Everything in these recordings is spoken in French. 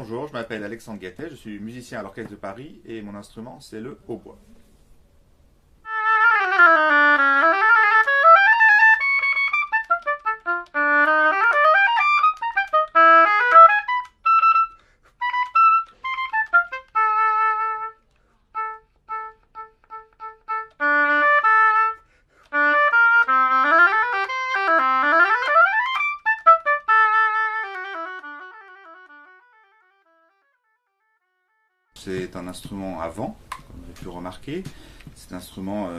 Bonjour, je m'appelle Alexandre Gattet, je suis musicien à l'Orchestre de Paris et mon instrument c'est le hautbois. C'est un instrument à vent, comme vous avez pu remarquer. C'est un instrument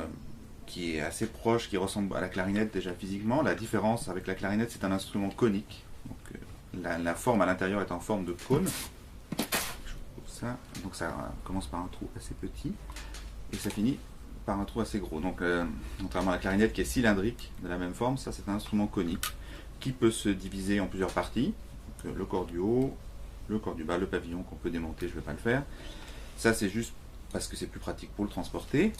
qui est assez proche, qui ressemble à la clarinette déjà physiquement. La différence avec la clarinette, c'est un instrument conique. Donc, la forme à l'intérieur est en forme de cône. Ça. Donc ça commence par un trou assez petit et ça finit par un trou assez gros. Donc contrairement à la clarinette qui est cylindrique de la même forme, ça c'est un instrument conique qui peut se diviser en plusieurs parties. Donc, le corps du haut, le corps du bas, le pavillon qu'on peut démonter, je ne vais pas le faire. Ça c'est juste parce que c'est plus pratique pour le transporter.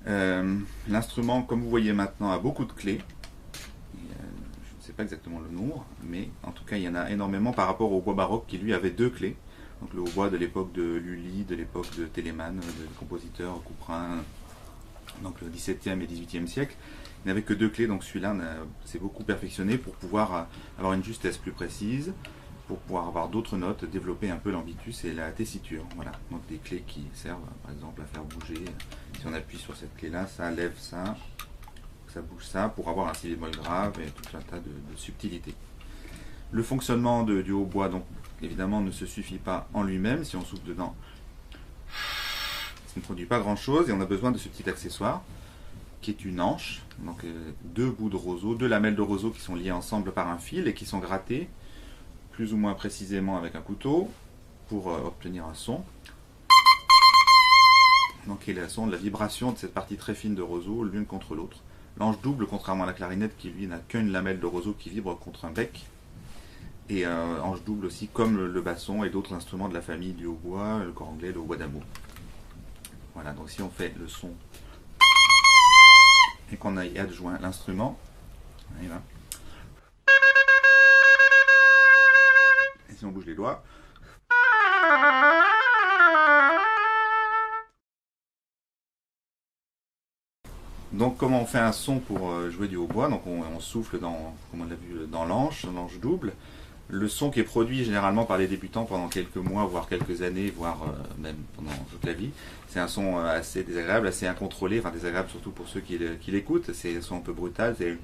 L'instrument, comme vous voyez maintenant, a beaucoup de clés. Je ne sais pas exactement le nombre, mais en tout cas il y en a énormément par rapport au bois baroque qui lui avait 2 clés. Donc le hautbois de l'époque de Lully, de l'époque de Telemann, de compositeurs Couperin, donc le XVIIe et XVIIIe siècle. Il n'avait que 2 clés, donc celui-là s'est beaucoup perfectionné pour pouvoir avoir une justesse plus précise, pour pouvoir avoir d'autres notes, développer un peu l'ambitus et la tessiture. Voilà, donc des clés qui servent par exemple à faire bouger. Si on appuie sur cette clé-là, ça lève ça, ça bouge ça, pour avoir un si bémol grave et tout un tas de subtilités. Le fonctionnement du hautbois, donc évidemment, ne se suffit pas en lui-même. Si on souffle dedans, ça ne produit pas grand-chose et on a besoin de ce petit accessoire qui est une anche. Donc 2 bouts de roseau, 2 lamelles de roseau qui sont liées ensemble par un fil et qui sont grattées plus ou moins précisément avec un couteau pour obtenir un son. Donc il y a le son de la vibration de cette partie très fine de roseau l'une contre l'autre. L'anche double, contrairement à la clarinette qui lui n'a qu'une lamelle de roseau qui vibre contre un bec. Et anche double aussi, comme le basson et d'autres instruments de la famille du hautbois, le cor anglais, le hautbois d'amour. Voilà, donc si on fait le son et qu'on y adjoint l'instrument, et si on bouge les doigts, donc comment on fait un son pour jouer du hautbois? Donc on souffle comme on l'a vu, dans l'anche double. Le son qui est produit généralement par les débutants pendant quelques mois, voire quelques années, voire même pendant toute la vie, c'est un son assez désagréable, assez incontrôlé, enfin désagréable surtout pour ceux qui l'écoutent. C'est un son un peu brutal, c'est...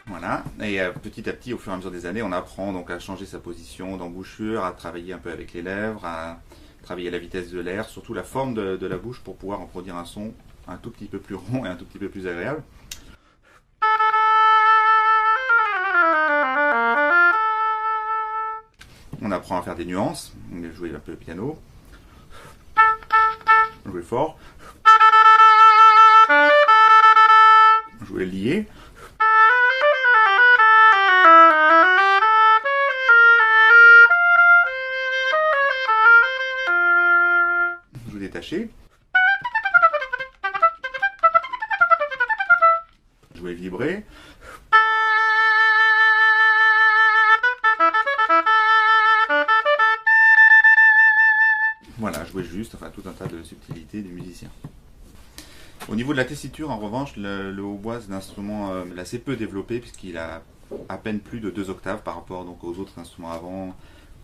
Voilà, et petit à petit, au fur et à mesure des années, on apprend donc à changer sa position d'embouchure, à travailler un peu avec les lèvres, à travailler la vitesse de l'air, surtout la forme de la bouche pour pouvoir en produire un son un tout petit peu plus rond et un tout petit peu plus agréable. On apprend à faire des nuances, jouer un peu le piano, jouer fort, jouer lié. Jouer détaché. Jouer vibré. Voilà, jouer juste, enfin tout un tas de subtilités du musicien. Au niveau de la tessiture, en revanche, le hautbois c'est un instrument assez peu développé puisqu'il a à peine plus de 2 octaves par rapport donc, aux autres instruments avant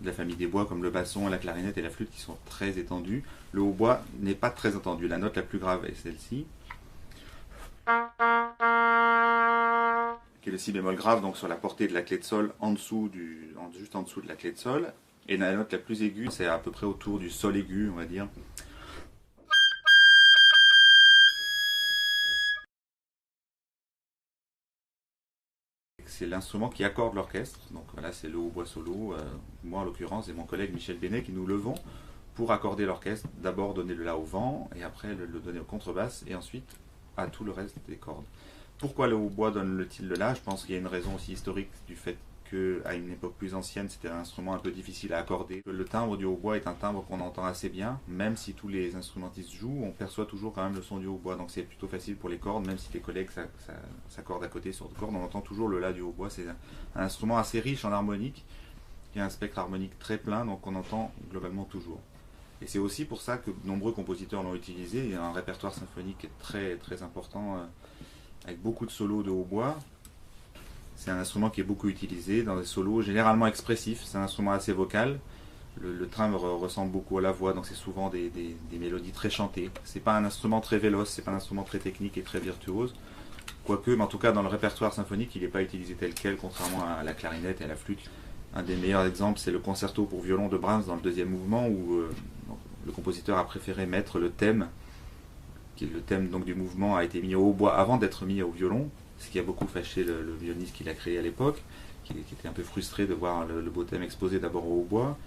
de la famille des bois comme le basson, la clarinette et la flûte qui sont très étendus. Le hautbois n'est pas très étendu. La note la plus grave est celle-ci, qui est le si bémol grave, donc sur la portée de la clé de sol en dessous juste en dessous de la clé de sol. Et la note la plus aiguë, c'est à peu près autour du sol aigu, on va dire. C'est l'instrument qui accorde l'orchestre. Donc voilà, c'est le hautbois solo. Moi en l'occurrence et mon collègue Michel Benet qui nous levons pour accorder l'orchestre. D'abord donner le la au vent et après le donner aux contrebasses et ensuite à tout le reste des cordes. Pourquoi le hautbois donne le til de la? Je pense qu'il y a une raison aussi historique du fait qu'à une époque plus ancienne, c'était un instrument un peu difficile à accorder. Le timbre du hautbois est un timbre qu'on entend assez bien, même si tous les instrumentistes jouent, on perçoit toujours quand même le son du hautbois, donc c'est plutôt facile pour les cordes, même si les collègues s'accordent à côté sur des cordes, on entend toujours le la du hautbois. C'est un instrument assez riche en harmonique, qui a un spectre harmonique très plein, donc on entend globalement toujours. Et c'est aussi pour ça que de nombreux compositeurs l'ont utilisé. Il y a un répertoire symphonique très, très important, avec beaucoup de solos de hautbois. C'est un instrument qui est beaucoup utilisé dans des solos généralement expressifs. C'est un instrument assez vocal. Le timbre ressemble beaucoup à la voix, donc c'est souvent des mélodies très chantées. C'est pas un instrument très véloce, c'est pas un instrument très technique et très virtuose. Quoique, mais en tout cas dans le répertoire symphonique, il n'est pas utilisé tel quel, contrairement à la clarinette et à la flûte. Un des meilleurs exemples, c'est le concerto pour violon de Brahms dans le deuxième mouvement, où le compositeur a préféré mettre le thème, qui est le thème donc, du mouvement, a été mis au hautbois avant d'être mis au violon, ce qui a beaucoup fâché le violoniste qui l'a créé à l'époque, qui était un peu frustré de voir le beau thème exposé d'abord au hautbois.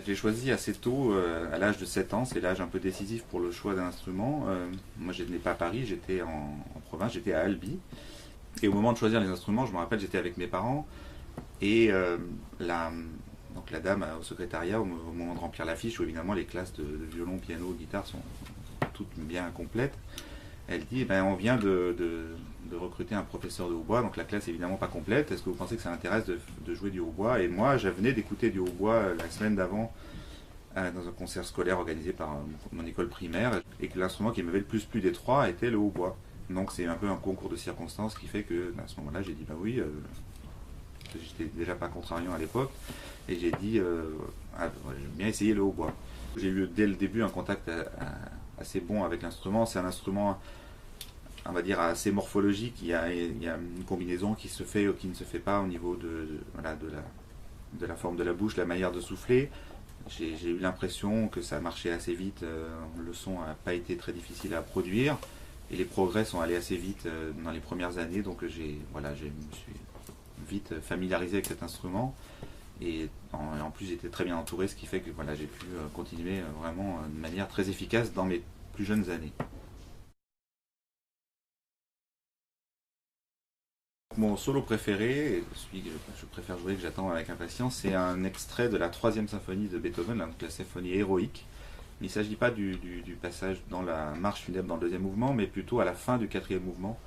J'ai choisi assez tôt, à l'âge de 7 ans, c'est l'âge un peu décisif pour le choix d'un instrument. Moi, je n'étais pas à Paris, j'étais en province, j'étais à Albi. Et au moment de choisir les instruments, je me rappelle, j'étais avec mes parents. Et donc la dame au secrétariat, au moment de remplir la fiche, où évidemment les classes de violon, piano, guitare sont toutes bien complètes, elle dit, ben, on vient de recruter un professeur de hautbois, donc la classe est évidemment pas complète. Est-ce que vous pensez que ça intéresse de jouer du hautbois? Et moi, je venais d'écouter du hautbois la semaine d'avant dans un concert scolaire organisé par mon école primaire, et que l'instrument qui m'avait le plus plu des trois était le hautbois. Donc c'est un peu un concours de circonstances qui fait que à ce moment-là, j'ai dit, bah oui, j'étais déjà pas contrariant à l'époque, et j'ai dit, j'aime bien essayer le hautbois. J'ai eu dès le début un contact assez bon avec l'instrument. C'est un instrument, on va dire, assez morphologique. Il y a une combinaison qui se fait ou qui ne se fait pas au niveau de la forme de la bouche, la manière de souffler. J'ai eu l'impression que ça marchait assez vite. Le son n'a pas été très difficile à produire. Et les progrès sont allés assez vite dans les premières années. Donc je me suis vite familiarisé avec cet instrument. Et en plus, j'étais très bien entouré, ce qui fait que voilà, j'ai pu continuer vraiment de manière très efficace dans mes plus jeunes années. Mon solo préféré, celui que je préfère jouer, que j'attends avec impatience, c'est un extrait de la troisième symphonie de Beethoven, donc la symphonie héroïque. Il ne s'agit pas du passage dans la marche funèbre dans le deuxième mouvement, mais plutôt à la fin du quatrième mouvement.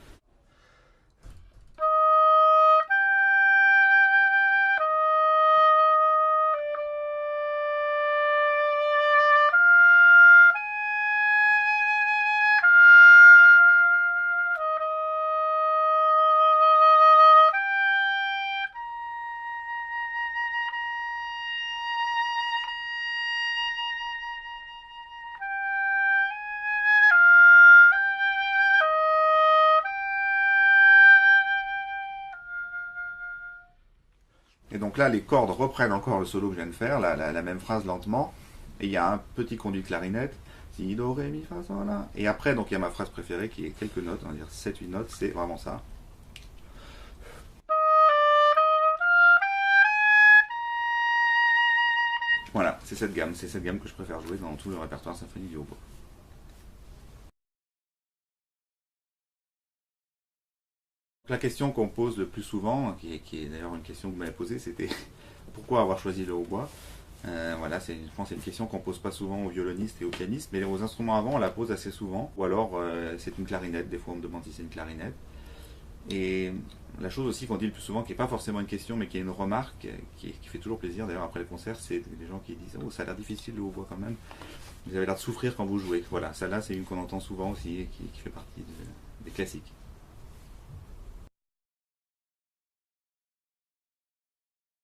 Et donc là, les cordes reprennent encore le solo que je viens de faire, la même phrase lentement. Et il y a un petit conduit de clarinette. Si, do, ré, mi, fa, sol, la. Et après, donc il y a ma phrase préférée qui est quelques notes, on va dire 7-8 notes, c'est vraiment ça. Voilà, c'est cette gamme que je préfère jouer dans tout le répertoire symphonique du hautbois. La question qu'on pose le plus souvent, qui est d'ailleurs une question que vous m'avez posée, c'était pourquoi avoir choisi le hautbois. Voilà, je pense que c'est une question qu'on pose pas souvent aux violonistes et aux pianistes, mais aux instruments avant, on la pose assez souvent. Ou alors, c'est une clarinette. Des fois, on me demande si c'est une clarinette. Et la chose aussi qu'on dit le plus souvent, qui n'est pas forcément une question, mais qui est une remarque, qui fait toujours plaisir d'ailleurs après le concert, c'est les gens qui disent oh, ça a l'air difficile le hautbois quand même. Vous avez l'air de souffrir quand vous jouez. Voilà, celle-là, c'est une qu'on entend souvent aussi et qui fait partie des classiques.